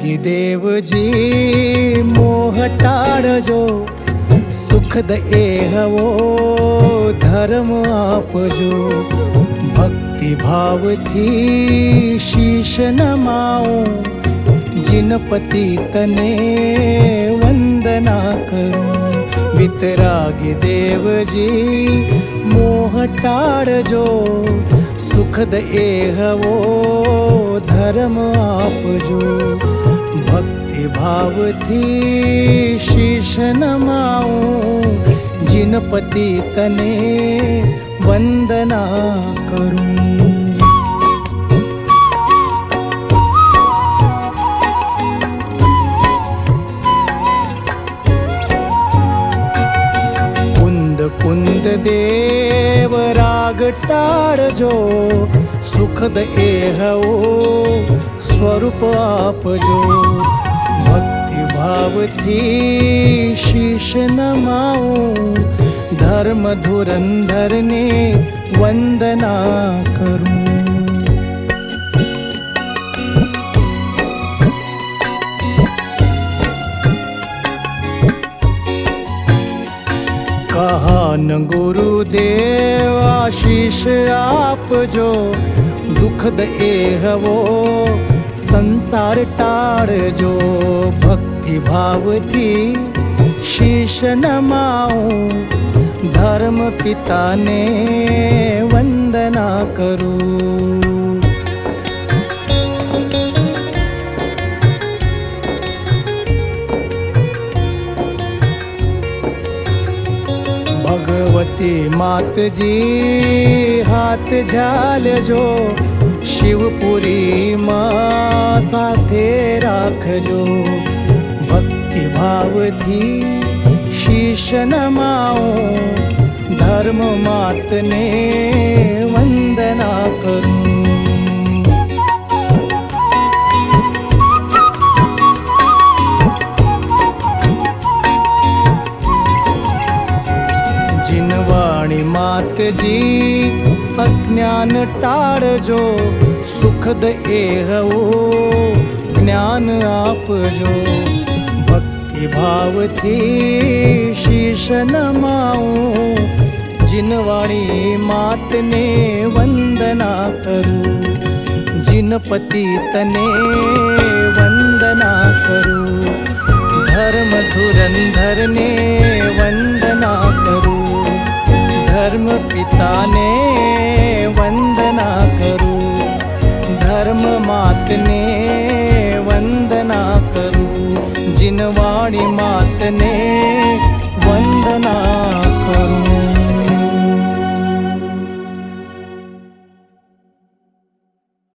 वितरागी देवजी मोह टाळजो, सुखद एहवो धर्म आपजो। भक्ति भाव थी शीश नमाओ, जिनपति तने वंदना करूं। वितरागी देवजी मोह टाळजो, सुखद एहवो धर्म आपजो। भक्ति भाव थी शीश नमाओ, जिनपति तने वंदना करूं। कुंद देव राग टाळजो, सुखद एहवो स्वरूप आपजो। भक्ति भाव थी शीश नमाओ, धर्म धुरंधर ने वंदना करूं। कहान गुरुदेव आशीष आपजो, दुखद एहवो संसार टाळजो। भक्ति भाव थी शीश नमाओ, धर्म पिता ने वंदना करूं। भगवती मात जी हाथ झालजो, शिवपुरी मां साथे राखजो। भक्ति भाव थी शीश नमाओ, धर्म मात ने वंदना करूं। जिनवाणी मात जी अज्ञान टाळजो, सुखद एहवो ज्ञान आपजो। भक्ति भाव थी शीश नमाओ, जिनवाणी मात ने वंदना करूं। जिनपति तने वंदना करूं, धर्म धुरंधर ने वंदना करूं। धर्म पिता ने वंदना करूं, धर्म मात ने वंदना करूं। जिनवाणी मात ने वंदना